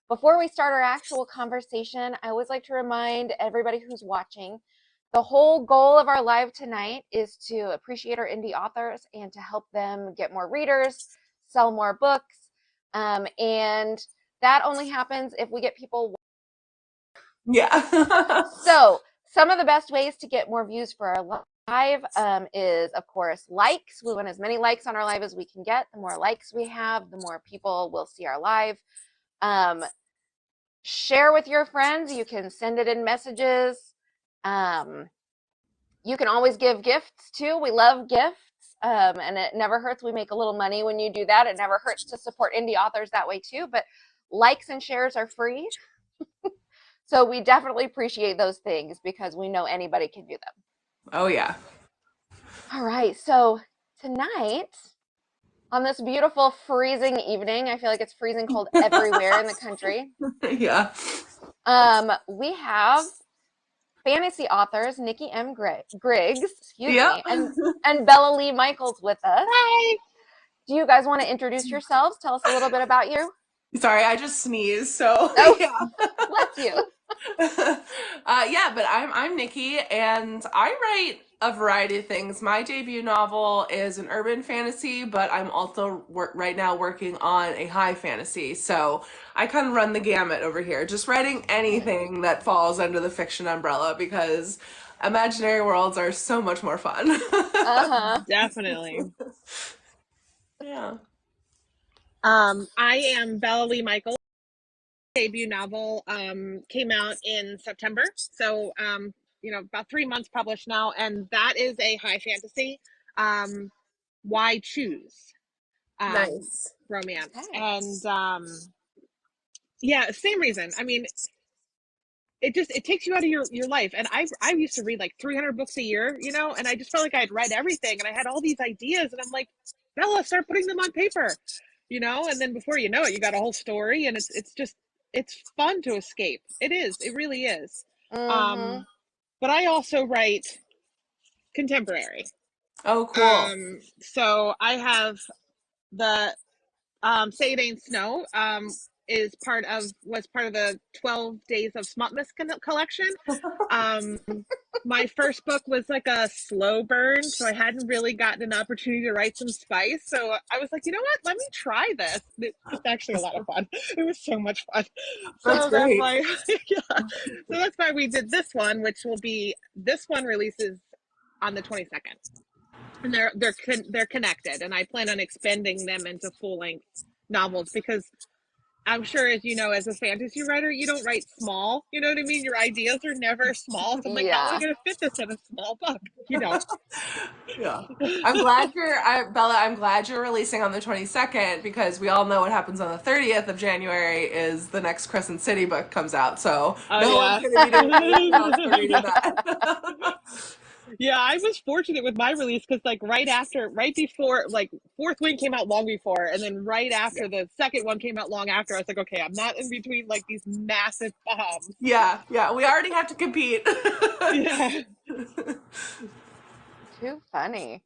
Before we start our actual conversation, I always like to remind everybody who's watching, the whole goal of our live tonight is to appreciate our indie authors and to help them get more readers, sell more books, and that only happens if we get people. Yeah. So some of the best ways to get more views for our live is, of course, likes. We want as many likes on our live as we can get. The more likes we have, the more people will see our live. Share with your friends. You can send it in messages. You can always give gifts too. We love gifts. And it never hurts. We make a little money when you do that. It never hurts to support indie authors that way too. But likes and shares are free. So we definitely appreciate those things because we know anybody can do them. Oh, yeah. All right. So tonight, on this beautiful freezing evening, I feel like it's freezing cold everywhere in the country. Yeah. We have fantasy authors Nikki M. Griggs, excuse Yep. me, and Bella Leigh Michaels with us. Hi. Do you guys want to introduce yourselves? Tell us a little bit about you. Sorry, I just sneezed, so Oh, yeah. bless you. Yeah, but I'm Nikki, and I write a variety of things. My debut novel is an urban fantasy, but I'm also right now working on a high fantasy. So I kind of run the gamut over here, just writing anything that falls under the fiction umbrella because imaginary worlds are so much more fun. Uh-huh. Definitely. Yeah. I am Bella Lee Michaels. Debut novel came out in September. So, about 3 months published now. And that is a high fantasy. Um, Why choose? Nice. Romance. Okay. And yeah, same reason. I mean, it takes you out of your life. And I used to read like 300 books a year, and I just felt like I had read everything and I had all these ideas and I'm like, Bella, start putting them on paper, and then before you know it, you got a whole story and it's fun to escape. It really is. Mm-hmm. But I also write contemporary. Oh, cool. So I have the Say It Ain't Snow was part of the 12 Days of Smutmas collection. Um, my first book was like a slow burn, so I hadn't really gotten an opportunity to write some spice. So I was like, you know what? Let me try this. It's actually a lot of fun. It was so much fun. That's So that's great. why, yeah. So that's why we did this one, this one releases on the 22nd, and they're connected, and I plan on expanding them into full length novels because I'm sure, as you know, as a fantasy writer, you don't write small. You know what I mean? Your ideas are never small. So I'm like, how am I Yeah. going to fit this in a small book? Yeah. Bella, I'm glad you're releasing on the 22nd because we all know what happens on the 30th of January is the next Crescent City book comes out. So Oh, no one's yeah. going to be doing anything else but reading that. Yeah, I was fortunate with my release because, like, right before, like, Fourth Wing came out long before, and then right after the second one came out long after, I was like, okay, I'm not in between, like, these massive bombs. Yeah, yeah, we already have to compete. Yeah. Too funny.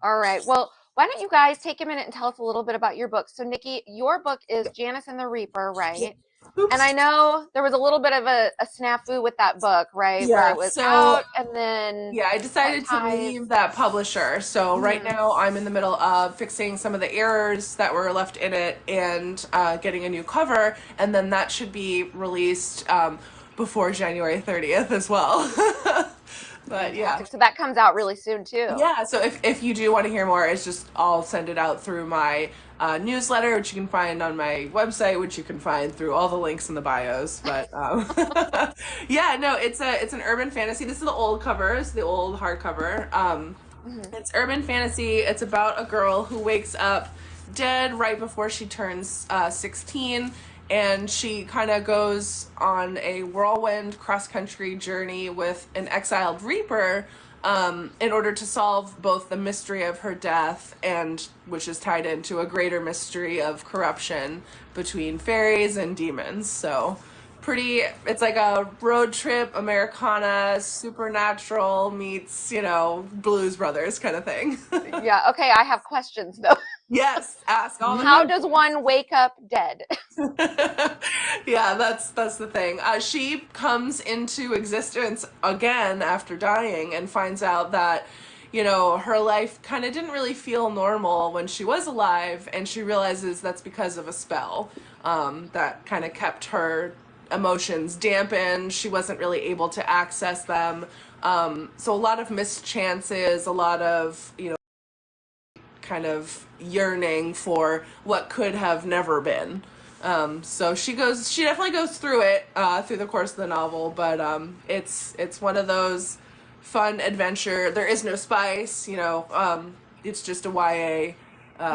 All right. Well, why don't you guys take a minute and tell us a little bit about your book? So, Nikki, your book is Janice and the Reaper, right? And Oops. I know there was a little bit of a snafu with that book, right? Where Yeah, it was so out and then yeah, I cut decided to ties. leave that publisher. So right Hmm. now I'm in the middle of fixing some of the errors that were left in it and getting a new cover, and then that should be released before January 30th as well. But yeah. Fantastic. So that comes out really soon too. Yeah, so if you do want to hear more, it's just I'll send it out through my newsletter, which you can find on my website, which you can find through all the links in the bios. But yeah, no, it's an urban fantasy. This is the old covers, the old hardcover. Hmm. It's urban fantasy. It's about a girl who wakes up dead right before she turns 16, and she kind of goes on a whirlwind cross country journey with an exiled reaper in order to solve both the mystery of her death and which is tied into a greater mystery of corruption between fairies and demons. So pretty, it's like a road trip Americana supernatural meets Blues Brothers kind of thing. Yeah. Okay. I have questions though. Yes, ask all the How questions. does one wake up dead? Yeah, that's the thing. She comes into existence again after dying and finds out that, her life kind of didn't really feel normal when she was alive, and she realizes that's because of a spell that kind of kept her emotions dampened. She wasn't really able to access them. So a lot of mischances, a lot of, kind of yearning for what could have never been. So she definitely goes through it through the course of the novel, but it's one of those fun adventure. There is no spice, it's just a YA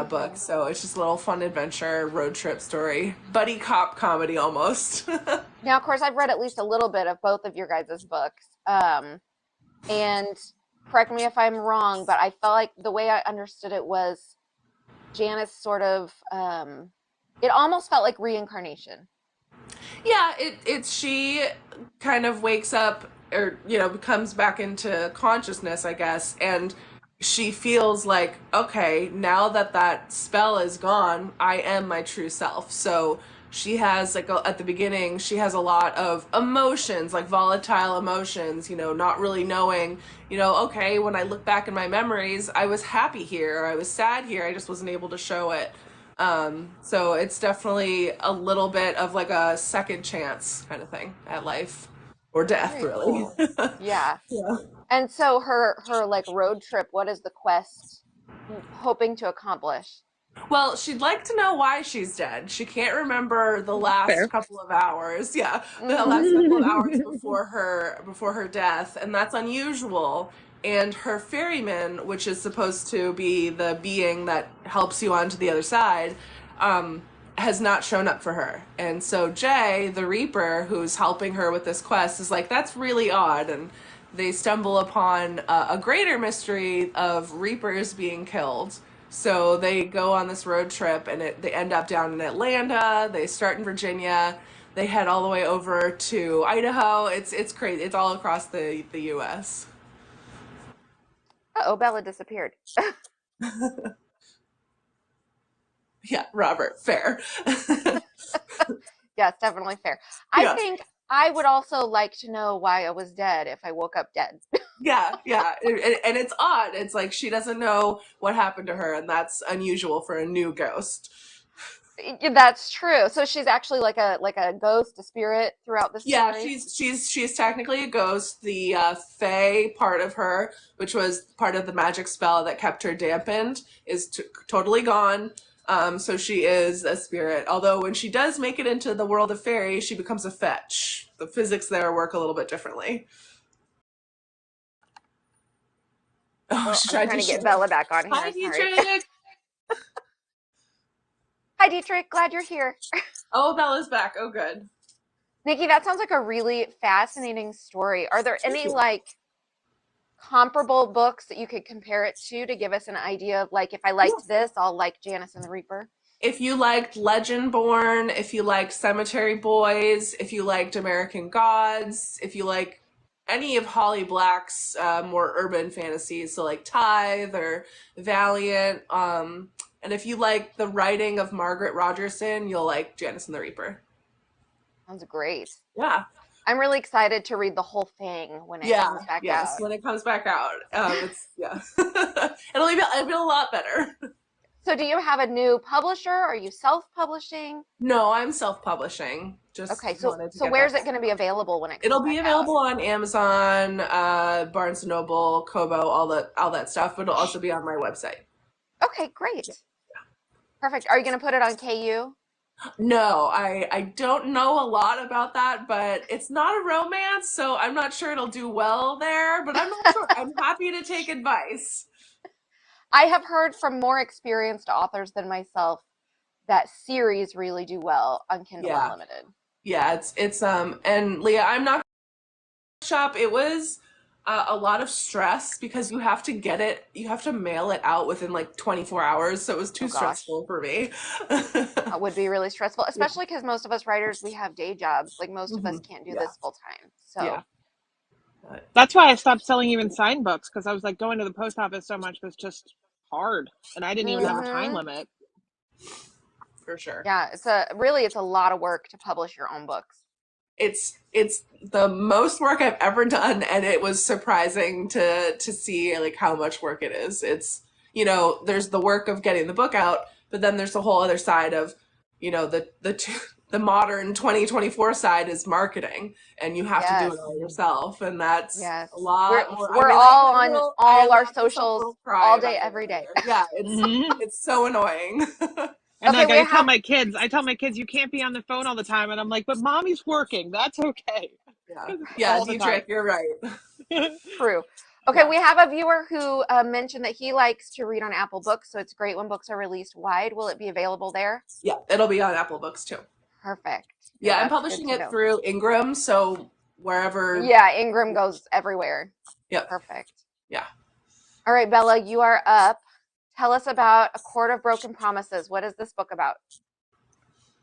book, Mhm. so it's just a little fun adventure road trip story, buddy cop comedy almost. Now, of course, I've read at least a little bit of both of your guys' books. And correct me if I'm wrong, but I felt like the way I understood it was Janice sort of, it almost felt like reincarnation. Yeah, it's she kind of wakes up, or comes back into consciousness, I guess, and she feels like, okay, now that that spell is gone, I am my true self. So she has like at the beginning, she has a lot of emotions, like volatile emotions, not really knowing, okay, when I look back in my memories, I was happy here, or I was sad here, I just wasn't able to show it. So it's definitely a little bit of like a second chance kind of thing at life or death, Very really. cool. Yeah. Yeah. And so her like road trip, what is the quest hoping to accomplish? Well, she'd like to know why she's dead. She can't remember the last Fair. couple of hours. Yeah, the Hmm. last couple of hours before her death, and that's unusual. And her ferryman, which is supposed to be the being that helps you onto the other side, um, has not shown up for her. And so Jay, the Reaper, who's helping her with this quest, is like, that's really odd. And they stumble upon a greater mystery of Reapers being killed. So they go on this road trip, and they end up down in Atlanta. They start in Virginia. They head all the way over to Idaho. It's crazy. It's all across the U.S. Oh, Bella disappeared. Yeah, Robert, fair. Yes, definitely fair. I Yeah. think I would also like to know why I was dead if I woke up dead. Yeah, yeah, and it's odd. It's like she doesn't know what happened to her, and that's unusual for a new ghost. That's true. So she's actually like a ghost, a spirit throughout the Yeah, story. she's technically a ghost. The Fae part of her, which was part of the magic spell that kept her dampened, is totally gone. So she is a spirit. Although when she does make it into the world of fairy, she becomes a fetch. The physics there work a little bit differently. Oh, Oh, she I'm tried trying to to get share. Bella back on Hi, here. Sorry. Dietrich. Hi, Dietrich. Glad you're here. Oh, Bella's back. Oh, good. Nikki, that sounds like a really fascinating story. Are there any like comparable books that you could compare it to give us an idea of like if I Yeah. liked this, I'll like Janice and the Reaper? If you liked Legendborn, if you liked Cemetery Boys, if you liked American Gods, if you like any of Holly Black's more urban fantasies, so like Tithe or Valiant, and if you like the writing of Margaret Rogerson, you'll like Janice and the Reaper. Sounds great. Yeah, I'm really excited to read the whole thing when it yeah, comes back yes. out. When it comes back out, it's yeah, it'll be a lot better. So, do you have a new publisher? Are you self-publishing? No, I'm self-publishing. Just Okay, wanted to so get that. where's it going to be available when it comes It'll be back out? available on Amazon, Barnes and Noble, Kobo, all that stuff, but it'll also be on my website. Okay, great. Perfect. Are you going to put it on KU? No, I don't know a lot about that, but it's not a romance, so I'm not sure it'll do well there, but I'm not sure. I'm happy to take advice. I have heard from more experienced authors than myself that series really do well on Kindle Yeah. Unlimited. Yeah, and Leah, I'm not shop. It was a lot of stress because you have to mail it out within like 24 hours, so it was too Oh gosh, stressful for me. that would be really stressful, Yeah. especially because most of us writers, we have day jobs. Like most of us Hmm. can't do Yeah. this full time. Yeah. So, But That's why I stopped selling even signed books because I was like going to the post office so much was just hard, and I didn't even have a time limit. For sure. Yeah, it's a lot of work to publish your own books. It's the most work I've ever done, and it was surprising to see like how much work it is. It's, there's the work of getting the book out, but then there's the whole other side of, the modern 2024 side is marketing, and you have to do Yes. it all yourself, and that's Yes. a lot more. We're I all I on will- I all our laugh myself a socials little cry all about day, it every day. later. Yeah, it's so annoying. And Okay, like we I tell have my kids, you can't be on the phone all the time, and I'm like, but mommy's working. That's okay. Yeah, All the time. Dietrich, you're right. true. Okay, Yeah, we have a viewer who mentioned that he likes to read on Apple Books, so it's great when books are released wide. Will it be available there? yeah, it'll be on Apple Books too. Perfect. Yeah, I'm That's good publishing to it know. through Ingram, so wherever. Yeah, Ingram goes everywhere. Yep. Perfect. Yeah. All right, Bella, you are up. Tell us about A Court of Broken Promises. What is this book about?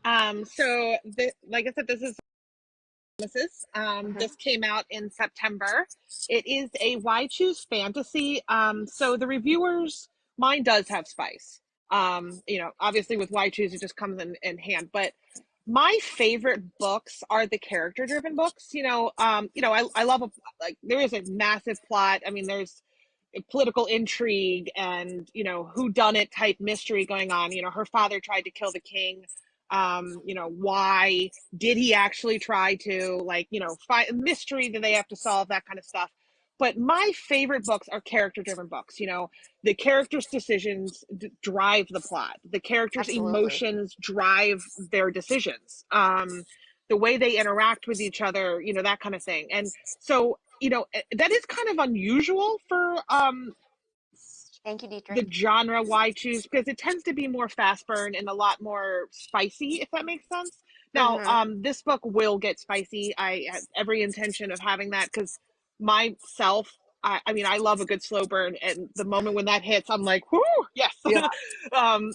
Like I said, this is this came out in September. It is a Why Choose fantasy. So the reviewers, mine does have spice. Obviously with Why Choose, it just comes in hand. But my favorite books are the character driven books. I love like there is a massive plot. I mean, there's political intrigue and who done it type mystery going on. Her father tried to kill the king. Why did he actually try to, like, find mystery that they have to solve, that kind of stuff. But my favorite books are character driven books. The characters decisions drive the plot, the characters Absolutely. emotions drive their decisions, the way they interact with each other, that kind of thing. And so that is kind of unusual for Thank you, Dietrich. the genre Why Choose, because it tends to be more fast burn and a lot more spicy, if that makes sense. Now, this book will get spicy. I have every intention of having that, because myself, I mean, I love a good slow burn, and the moment when that hits, I'm like, whoo, yes. Yeah.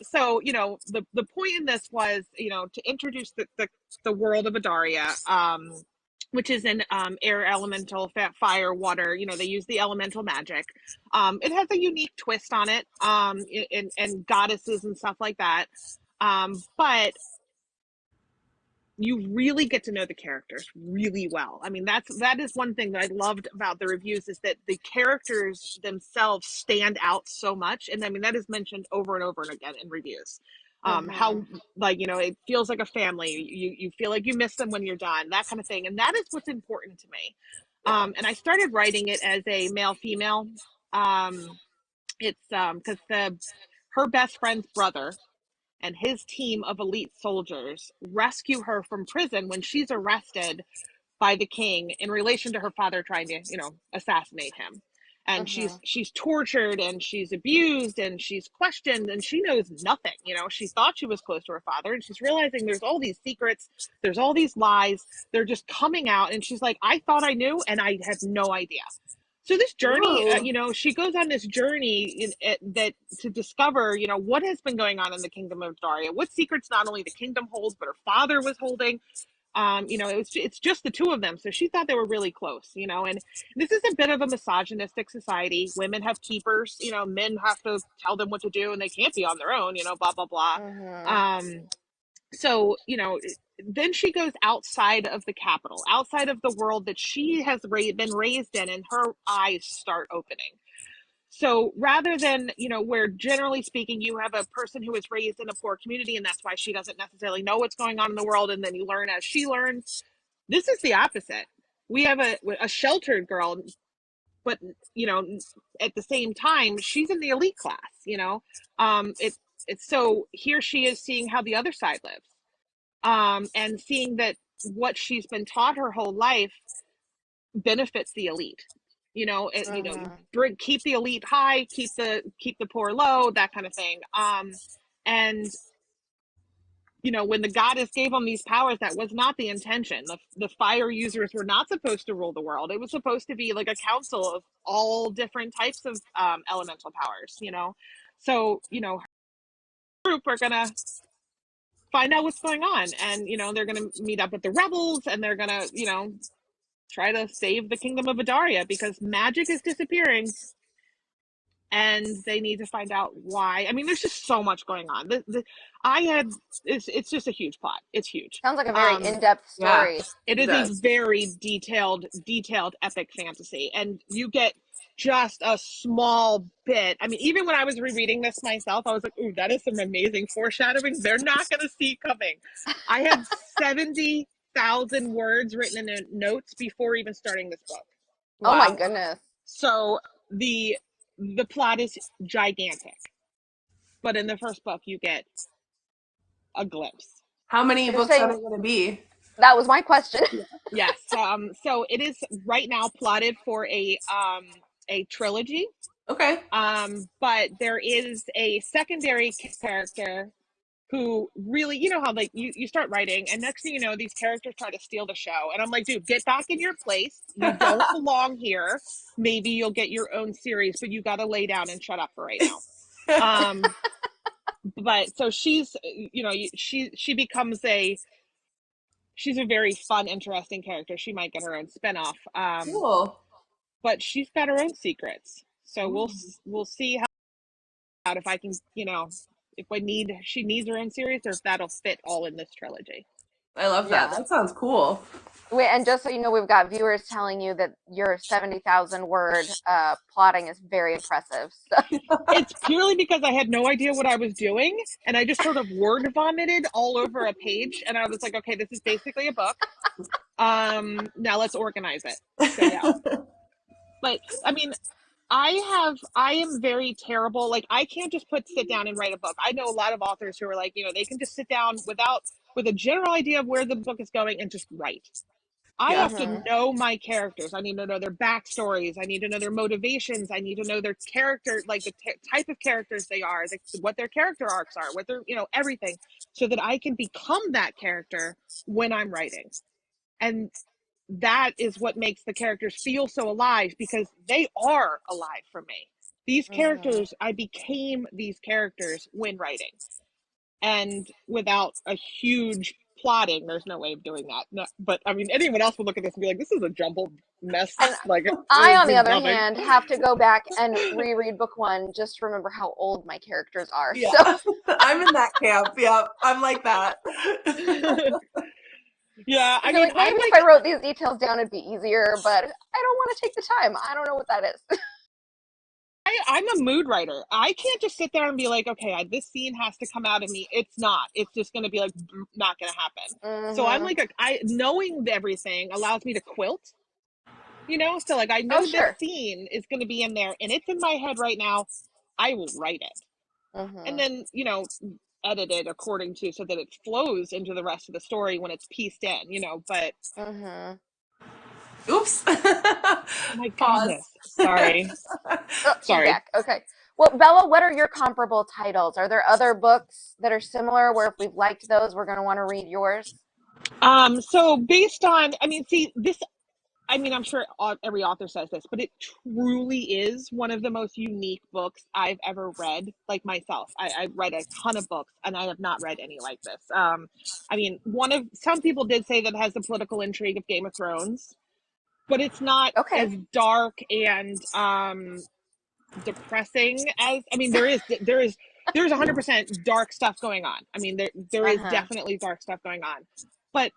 So the point in this was, to introduce the world of Adaria, which is an air elemental, fire, water. They use the elemental magic. It has a unique twist on it, and goddesses and stuff like that. But you really get to know the characters really well. I mean, that is one thing that I loved about the reviews, is that the characters themselves stand out so much. And I mean, that is mentioned over and over and again in reviews. How, like, it feels like a family. You feel like you miss them when you're done, that kind of thing. And that is what's important to me. And I started writing it as a male female. It's because her best friend's brother and his team of elite soldiers rescue her from prison when she's arrested by the king in relation to her father trying to, assassinate him. And she's tortured and she's abused and she's questioned, and she knows nothing. She thought she was close to her father, and she's realizing there's all these secrets, there's all these lies, they're just coming out, and she's like, I thought I knew and I had no idea. So this journey, Ooh. she goes on this journey that to discover, what has been going on in the kingdom of Daria, what secrets not only the kingdom holds, but her father was holding. It's just the two of them. So she thought they were really close, and this is a bit of a misogynistic society. Women have keepers, men have to tell them what to do, and they can't be on their own, blah, blah, blah. So, then she goes outside of the capital, outside of the world that she has been raised in, and her eyes start opening. So rather than, where generally speaking, you have a person who is raised in a poor community, and that's why she doesn't necessarily know what's going on in the world, and then you learn as she learns. This is the opposite. We have a sheltered girl, but, at the same time, she's in the elite class, it's so here she is seeing how the other side lives, and seeing that what she's been taught her whole life benefits the elite. Keep the elite high, keep the poor low, that kind of thing. And when the goddess gave them these powers, that was not the intention. The fire users were not supposed to rule the world. It was supposed to be like a council of all different types of elemental powers. So her group are gonna find out what's going on, and they're gonna meet up with the rebels, and they're gonna try to save the kingdom of Adaria, because magic is disappearing. and they need to find out why. I mean, there's just so much going on. I had it's just a huge plot. It's huge. Sounds like a very in-depth Yeah, story. It it is a does. very detailed epic fantasy, and you get just a small bit. I mean, even when I was rereading this myself, I was like, "Ooh, that is some amazing foreshadowing. They're not going to see coming." I had 70,000 words written in notes before even starting this book. Oh my Wow. goodness. So the the plot is gigantic, but in the first book, you get a glimpse. How many You're books are there saying going to be? that was my question. Yes. So it is right now plotted for a trilogy. Okay. But there is a secondary character who really, you know how like you start writing and next thing you know, these characters try to steal the show. And I'm like, dude, get back in your place. You don't belong here. Maybe you'll get your own series, but you gotta lay down and shut up for right now. Um, but so she's you know, she becomes a she's a very fun, interesting character. She might get her own spinoff. Cool. But she's got her own secrets. So Mm, we'll see how if I can, you know, if I need she needs her own series or if that'll fit all in this trilogy. I love that. Yeah. That sounds cool. Wait, and just so you know, we've got viewers telling you that your 70,000 word plotting is very impressive. So, It's purely because I had no idea what I was doing and I just sort of word vomited all over a page and I was like, okay, this is basically a book. Now let's organize it. So yeah. But I mean, I am very terrible. Like I can't just sit down and write a book. I know a lot of authors who are like, you know, they can just sit down with a general idea of where the book is going and just write. I Yeah. have to mhm, know my characters. I need to know their backstories. I need to know their motivations. I need to know their character, like the type of characters they are, what their character arcs are, what their, you know, everything, so that I can become that character when I'm writing. And that is what makes the characters feel so alive because they are alive for me. These mhm. characters, I became these characters when writing. And without a huge plotting, there's no way of doing that. No, but I mean, anyone else would look at this and be like, this is a jumbled mess. And Like, I, this on the is other nothing. hand, have to go back and reread book one just to remember how old my characters are. Yeah. So, I'm in that camp. Yeah. I'm like that. Yeah, I I feel mean, like maybe if I wrote these details down, it'd be easier, but I don't want to take the time. I don't know what that is. I'm a mood writer. I can't just sit there and be like, okay, this scene has to come out of me. It's not. It's just going to be like not going to happen. So I'm Hmm. like, I knowing everything allows me to quilt. You know, so like I Oh, know this sure. scene is going to be in there, and it's in my head right now. I will write it, and Hmm. then you know, edit it according to so that it flows into the rest of the story when it's pieced in. You know, but Hmm. Oops. my Pause. goodness, sorry, Oh, she's sorry. back. Okay. Well, Bella, what are your comparable titles? Are there other books that are similar where if we've liked those, we're going to want to read yours? So based on, I mean, see this. I mean, I'm sure every author says this, but it truly is one of the most unique books I've ever read. Like myself, I've read a ton of books, and I have not read any like this. I mean, one of some people did say that it has the political intrigue of Game of Thrones, but it's not Okay. as dark and depressing as. I mean, there is 100% dark stuff going on. I mean, there is Uh-huh. definitely dark stuff going on, but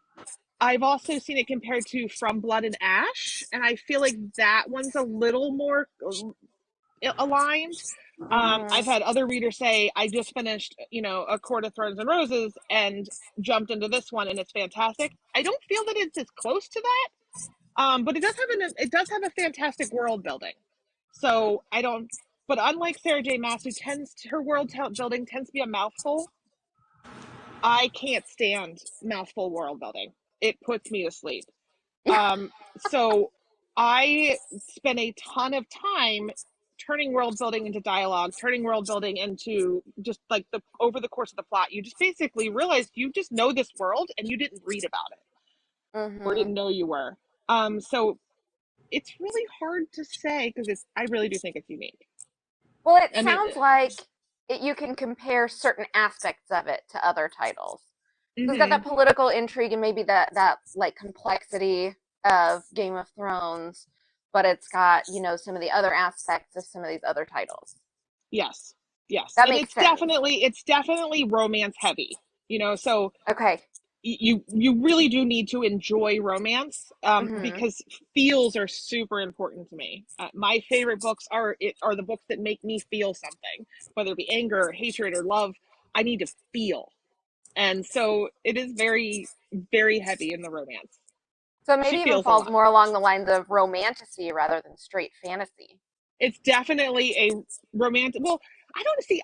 I've also seen it compared to From Blood and Ash, and I feel like that one's a little more aligned. I've Hmm. had other readers say I just finished, you know, A Court of Thorns and Roses and jumped into this one, and it's fantastic. I don't feel that it's as close to that, but it does have a fantastic world building. So I don't. But unlike Sarah J. Maas, her world building tends to be a mouthful. I can't stand mouthful world building. It puts me to sleep. So I spent a ton of time turning world building into dialogue, turning world building into just like the over the course of the plot. You just basically realized you just know this world and you didn't read about it or Hmm. didn't know you were. So it's really hard to say because I really do think it's unique. Well, it I mean, sounds like you can compare certain aspects of it to other titles. So it's got that mm-hmm. political intrigue and maybe that like complexity of Game of Thrones, but it's got, some of the other aspects of some of these other titles. Yes. Yes. That And makes sense. it's definitely romance heavy. So Okay. you really do need to enjoy romance, Mm-hmm. because feels are super important to me. My favorite books are the books that make me feel something, whether it be anger or hatred or love. I need to feel. And so it is very, very heavy in the romance. So She maybe even feels a falls lot. more along the lines of romantasy rather than straight fantasy. It's definitely a romantic. Well, I don't see.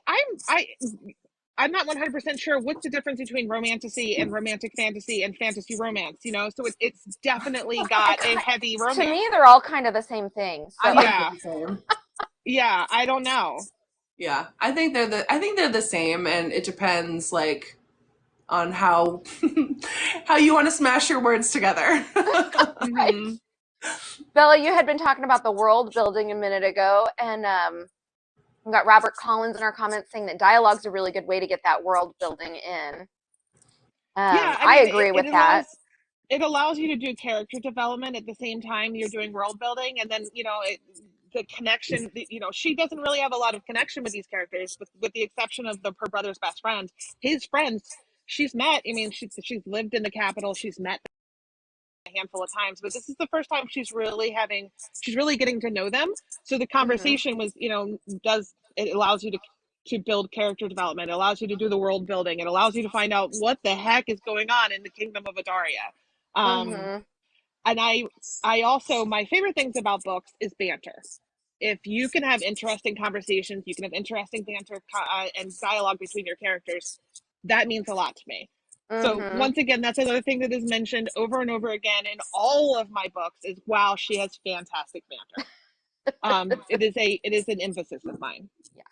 I'm not 100% sure what's the difference between romantasy and romantic fantasy and fantasy romance. So it's definitely got a heavy To me, romance. they're all kind of the same thing. I So, think they're Yeah, the same. yeah. I don't know. Yeah, I think they're the same, and it depends like on how how you want to smash your words together. right. Hmm. Bella, you had been talking about the world building a minute ago, and we got Robert Collins in our comments saying that dialogue's a really good way to get that world building in. Yeah, I I mean, agree it with that. allows you to do character development at the same time you're doing world building, and then the connection. She doesn't really have a lot of connection with these characters, with the exception of her brother's best friend. His friends, she's met. I mean, she's lived in the capital. She's met a handful of times, but this is the first time she's really getting to know them. So the Hmm. conversation was, does it allows you to build character development. It allows you to do the world building. It allows you to find out what the heck is going on in the kingdom of Adaria. Um, Hmm. and I also, my favorite things about books is banter. If you can have interesting conversations, you can have interesting banter and dialogue between your characters. That means a lot to me. So Hmm. once again, that's another thing that is mentioned over and over again in all of my books is, wow, she has fantastic banter. It is an emphasis of mine. Yeah.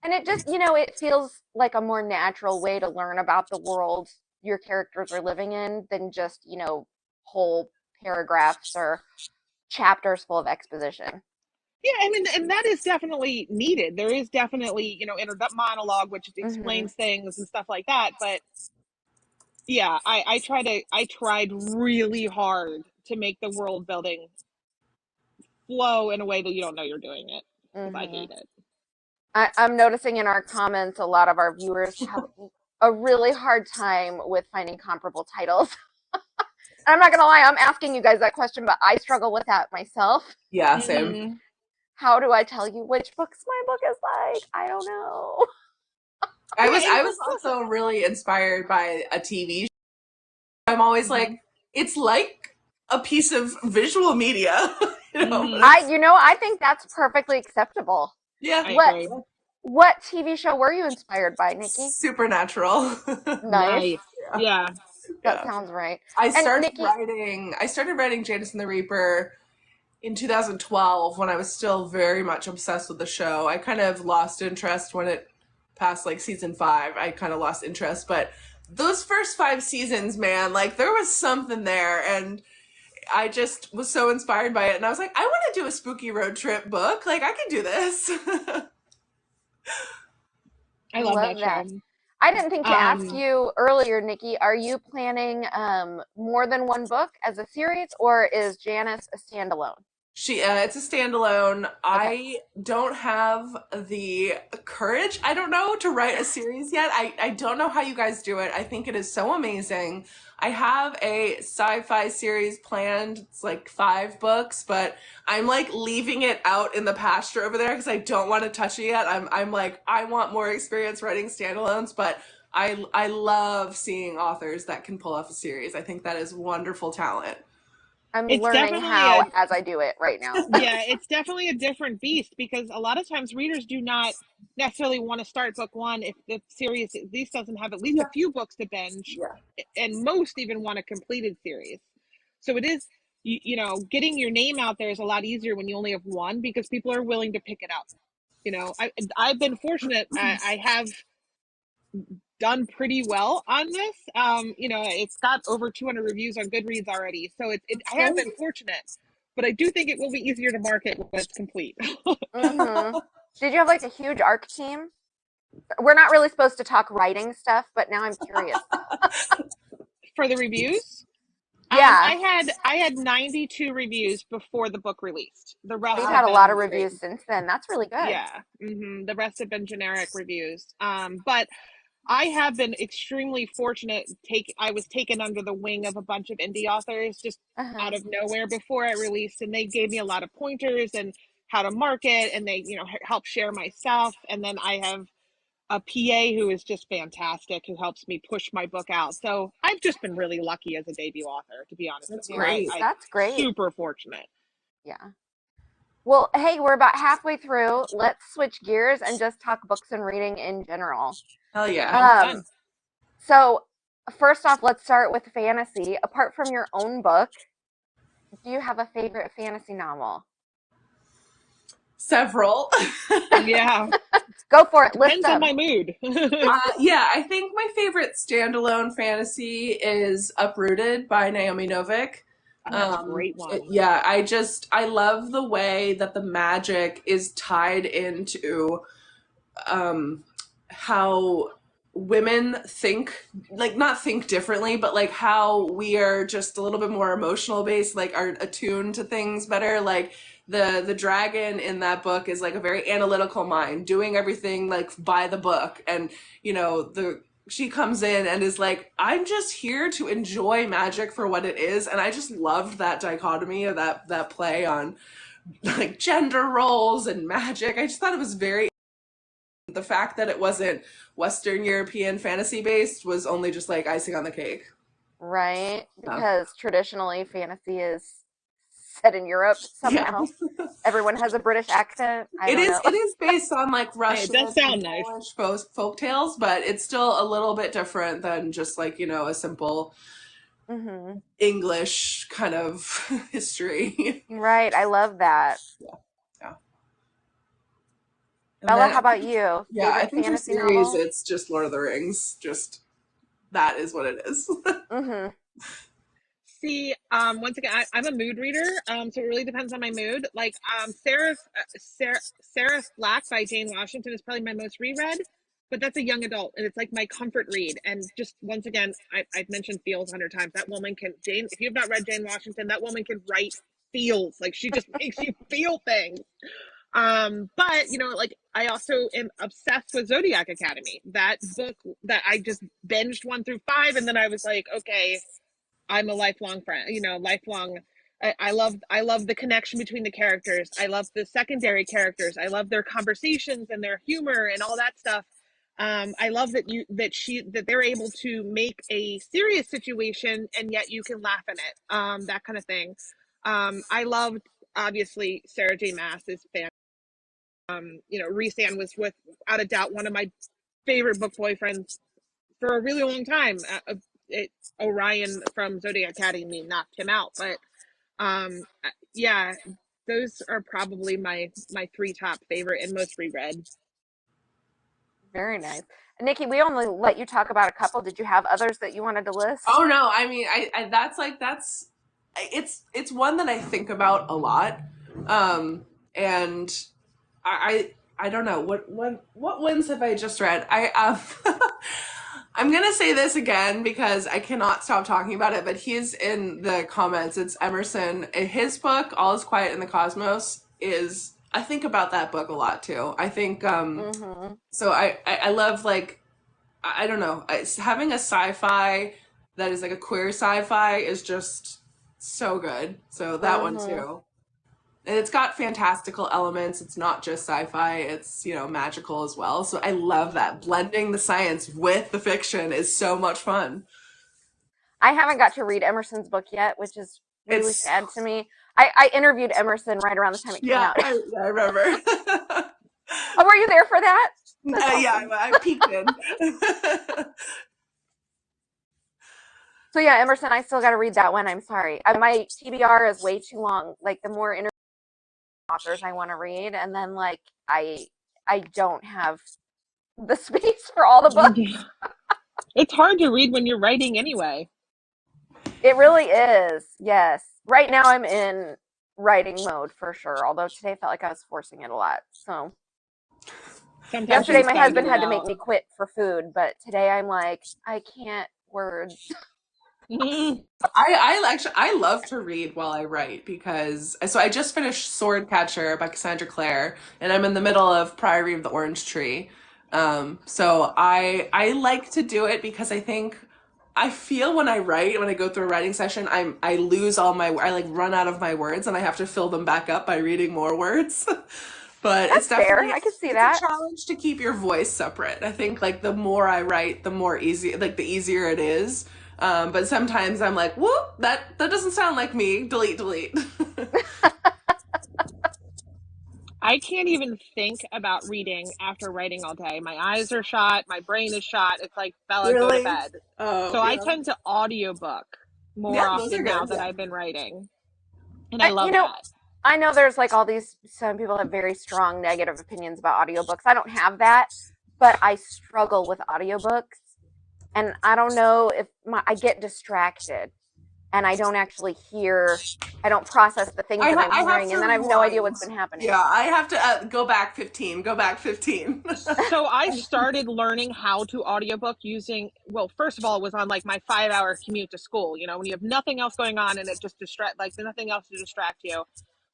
And it just, it feels like a more natural way to learn about the world your characters are living in than just, whole paragraphs or chapters full of exposition. Yeah, I mean, and that is definitely needed. There is definitely, inner monologue, which Hmm. explains things and stuff like that. But yeah, I tried really hard to make the world building flow in a way that you don't know you're doing it, because I Hmm. hate it. I'm noticing in our comments, a lot of our viewers have a really hard time with finding comparable titles. I'm not gonna lie, I'm asking you guys that question, but I struggle with that myself. Yeah, same. Hmm. How do I tell you which books my book is like? I don't know. I Yeah, was and I was plus, also really inspired by a TV show. I'm always hmm like, it's like a piece of visual media, but hmm I think that's perfectly acceptable. yeah, I What agree. what TV show were you inspired by, Nikki? supernatural. Nice. Nice. Yeah, Yeah. That yeah. sounds right. I And started Nikki, writing. I started writing Janice and the Reaper in 2012 when I was still very much obsessed with the show. I kind of lost interest when it passed like season 5. I kind of lost interest, but those first 5 seasons, man, like there was something there, and I just was so inspired by it, and I was like, I want to do a spooky road trip book. Like I can do this. I love love that show. that. I didn't think to ask Um, you earlier, Nikki, are you planning more than one book as a series, or is Janice a standalone? It's a standalone. Okay. I don't have the courage, I don't know, to write a series yet. I don't know how you guys do it. I think it is so amazing. I have a sci-fi series planned. It's like 5 books, but I'm like leaving it out in the pasture over there because I don't want to touch it yet. I'm like, I want more experience writing standalones, but I love seeing authors that can pull off a series. I think that is wonderful talent. I'm it's learning definitely how a as I do it right now. Yeah, it's definitely a different beast, because a lot of times readers do not necessarily want to start book one if the series at least doesn't have at least a Yeah. few books to binge, Yeah. and most even want a completed series. So it is, getting your name out there is a lot easier when you only have one, because people are willing to pick it up. I've been fortunate. I have done pretty well on this. It's got over 200 reviews on Goodreads already, so That's I have great. been fortunate. But I do think it will be easier to market when it's complete. Hmm. Did you have like a huge ARC team? We're not really supposed to talk writing stuff, but now I'm curious. For the reviews, Yeah. I had 92 reviews before the book released. The So rest you've have had a been lot of straight. reviews since then. That's really good. Yeah. The rest have been generic reviews. But I have been extremely fortunate. I was taken under the wing of a bunch of indie authors just out of nowhere before I released, and they gave me a lot of pointers and how to market, and they, help share my stuff. And then I have a PA who is just fantastic, who helps me push my book out. So I've just been really lucky as a debut author, to be honest with That's you. great. That's great. Super fortunate. Yeah. Well, hey, we're about halfway through. Let's switch gears and just talk books and reading in general. Hell yeah. Fun. So first off, let's start with fantasy. Apart from your own book, do you have a favorite fantasy novel? Several. Yeah. Go for it. Depends List on them. my mood. Yeah, I think my favorite standalone fantasy is Uprooted by Naomi Novik. That's a great one. I love the way that the magic is tied into how women think, like not think differently, but like how we are just a little bit more emotional based, like are attuned to things better. Like the dragon in that book is like a very analytical mind, doing everything like by the book, and she comes in and is like, I'm just here to enjoy magic for what it is. And I just loved that dichotomy of that play on like gender roles and magic. I just thought it was very, the fact that it wasn't Western European fantasy based was only just like icing on the cake. Right? Because traditionally fantasy is set in Europe somehow. Yeah. Everyone has a British accent. It is based on like Russian Hey, that sounds and nice. Polish folk tales, but it's still a little bit different than just like, a simple English kind of history. Right. I love that. Yeah. And Bella, then how about you? yeah, I Favorite think for fantasy series novel? it's just Lord of the Rings. Just that is what it is. See, once again, I'm a mood reader, so it really depends on my mood. Like, Sarah Black by Jane Washington is probably my most reread, but that's a young adult, and it's like my comfort read. And just once again, I've mentioned feels 100 times. That woman Jane. If you have not read Jane Washington, that woman can write feels. Like she just makes you feel things. But like I also am obsessed with Zodiac Academy. That book that I just binged 1 through 5, and then I was like, okay, I'm a lifelong friend, lifelong. I love the connection between the characters. I love the secondary characters. I love their conversations and their humor and all that stuff. I love that they're able to make a serious situation and yet you can laugh in it. That kind of thing. I loved, obviously, Sarah J. Maas is fan. Rhys-Ann was without a doubt one of my favorite book boyfriends for a really long time. Orion from Zodiac Academy knocked him out, but yeah, those are probably my 3 top favorite and most reread. Very nice. Nikki, we only let you talk about a couple. Did you have others that you wanted to list? Oh no, I mean, I that's it's one that I think about a lot, and I don't know what ones have I just read. I'm gonna say this again because I cannot stop talking about it. But he's in the comments. It's Emerson. His book, All Is Quiet in the Cosmos, is, I think about that book a lot too. I think so. I love, like, I don't know. Having a sci-fi that is like a queer sci-fi is just so good. So that one too. And it's got fantastical elements. It's not just sci-fi. It's, magical as well. So I love that. Blending the science with the fiction is so much fun. I haven't got to read Emerson's book yet, which is really It's sad to me. I interviewed Emerson right around the time it came out. I remember. Oh, were you there for that? Awesome. Yeah, I peeked in. So yeah, Emerson, I still got to read that one. I'm sorry. My TBR is way too long. Like the more authors I want to read, and then like I don't have the space for all the books. It's hard to read when you're writing anyway. It really is. Yes. Right now I'm in writing mode for sure. Although today felt like I was forcing it a lot. So Sometimes yesterday my husband had to make me quit for food, but today I'm like, I can't words. I love to read while I write because I just finished Swordcatcher by Cassandra Clare, and I'm in the middle of Priory of the Orange Tree. So I like to do it because I feel when I write, when I go through a writing session, I lose I like run out of my words and I have to fill them back up by reading more words. But it's That's fair. definitely I can see it's a that. challenge to keep your voice separate. I think like the more I write, the easier it is. But sometimes I'm like, whoop, that doesn't sound like me. Delete, delete. I can't even think about reading after writing all day. My eyes are shot, my brain is shot. It's like, Bella, go to Really? bed. Oh, So I yeah. tend to audiobook more Yeah, those are often now good. that Yeah. I've been writing. And I You love know, that. I know there's like all these, some people have very strong negative opinions about audiobooks. I don't have that, but I struggle with audiobooks. And I don't know if I get distracted and I don't actually hear, I don't process the things that I'm I have hearing, to and then I have no idea rewind. what's been happening. Yeah, I have to go back 15. Go back 15. So I started learning how to audiobook using, well, first of all, it was on like my 5 hour commute to school, when you have nothing else going on and it just like nothing else to distract you.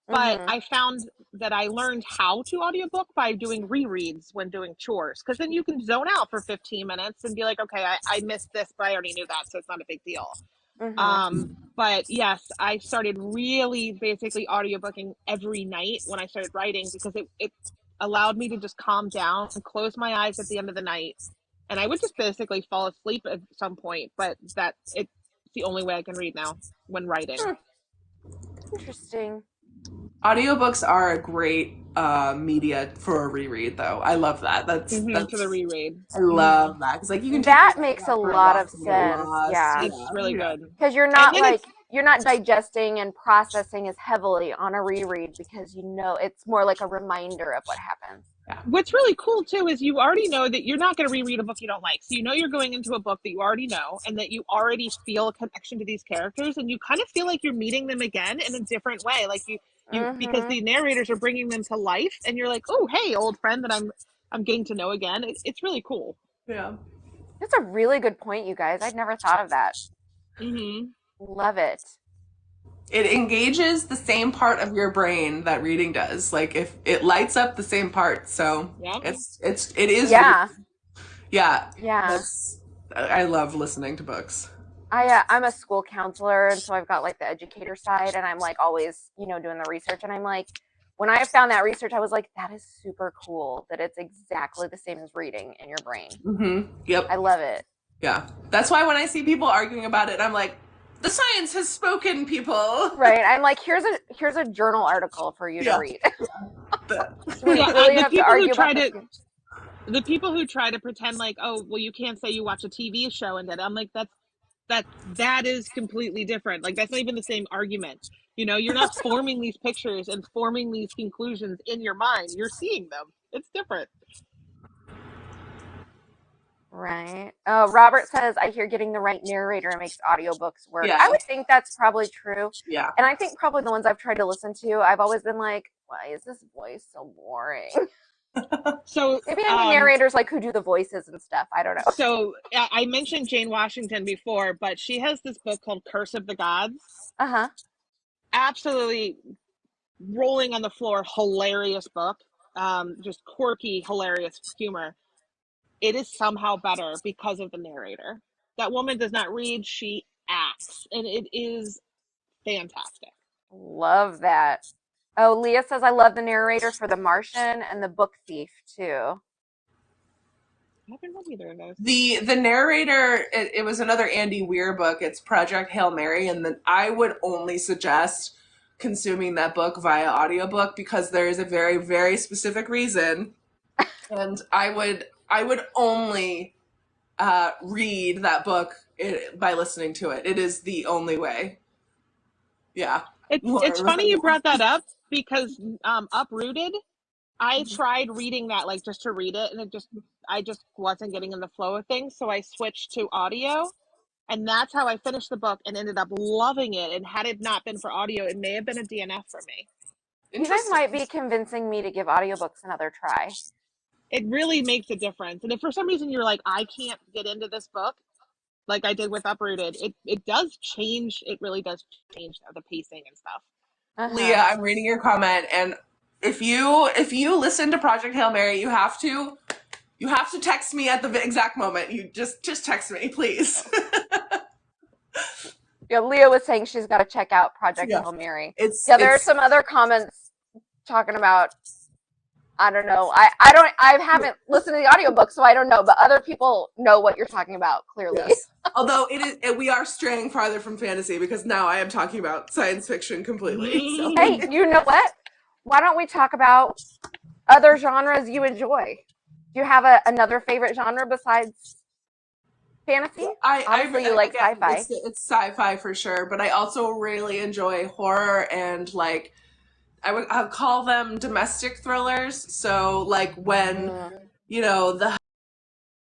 But Mm-hmm. I found that I learned how to audiobook by doing rereads when doing chores, because then you can zone out for 15 minutes and be like, okay, I missed this, but I already knew that, so it's not a big deal. Mm-hmm. But yes, I started really basically audiobooking every night when I started writing, because it allowed me to just calm down and close my eyes at the end of the night. And I would just basically fall asleep at some point, but it's the only way I can read now when writing. Hmm. Interesting. Audiobooks are a great media for a reread, though. I love that. For the That's reread. I love that because like you can take your That dog makes a out for a lot walk of and get sense. lost. Yeah. It's Yeah, really yeah. good. Because you're And not then it's, like, you're not digesting and processing as heavily on a reread because it's more like a reminder of what happens. what's really cool too is you already know that you're not going to reread a book you don't like. So you know you're going into a book that you already know and that you already feel a connection to these characters, and you kind of feel like you're meeting them again in a different way. Like you because Mm-hmm. the narrators are bringing them to life, and you're like, oh hey, old friend that I'm getting to know again. It's really cool. Yeah. That's a really good point, you guys. I'd never thought of that. Mm-hmm. Love it. It engages the same part of your brain that reading does. Like if it lights up the same part, so Yeah. it is Yeah. yeah. Yeah. That's I love listening to books. I'm a school counselor, and so I've got like the educator side, and I'm like always, doing the research, and I'm like, when I found that research, I was like, that is super cool that it's exactly the same as reading in your brain. Yep. I love it. Yeah. That's why when I see people arguing about it, I'm like, the science has spoken, people. Right. I'm like, here's a journal article for you to Yeah. read. The- Do we Yeah. really The have to people who argue try about this? to the people who try to pretend like, oh well, you can't say you watch a TV show and that, I'm like, that is completely different. Like that's not even the same argument. You're not forming these pictures and forming these conclusions in your mind. You're seeing them. It's different. Right. Robert says, I hear getting the right narrator makes audiobooks work. I yeah. would think that's probably true. Yeah. And I think probably the ones I've tried to listen to, I've always been like, why is this voice so boring? So Maybe I need narrators like who do the voices and stuff. I don't know. I mentioned Jane Washington before, but she has this book called Curse of the Gods. Uh-huh. Absolutely rolling on the floor, hilarious book. Just quirky, hilarious humor. It is somehow better because of the narrator. That woman does not read, she acts, and it is fantastic. Love that. Oh, Leah says, I love the narrator for The Martian and The Book Thief too. I haven't read either of those. The narrator, it was another Andy Weir book. It's Project Hail Mary, and then I would only suggest consuming that book via audiobook because there is a very, very specific reason. And I would only read that book by listening to it. It is the only way. Yeah. It's funny you brought that up, because Uprooted, I Mhm. tried reading that like just to read it, and I just wasn't getting in the flow of things, so I switched to audio, and that's how I finished the book and ended up loving it. And had it not been for audio, it may have been a DNF for me. You guys Interesting. might be convincing me to give audiobooks another try. It really makes a difference. And if for some reason you're like, I can't get into this book, like I did with Uprooted, it does change. It really does change the pacing and stuff. Leah, Uh-huh. I'm reading your comment, and if you listen to Project Hail Mary, you have to text me at the exact moment. You just text me, please. Yeah, Leah was saying she's got to check out Project Yeah, Hail Mary. it's Yeah, there are it's some other comments talking about, I don't know. I haven't listened to the audiobook, so I don't know, but other people know what you're talking about, clearly. yes. Although we are straying farther from fantasy because now I am talking about science fiction completely. So Hey, you know what? Why don't we talk about other genres you enjoy? Do you have another favorite genre besides fantasy? Obviously, you like again, sci-fi. it's sci-fi for sure, but I also really enjoy horror and like I'd call them domestic thrillers. So like when Mm, the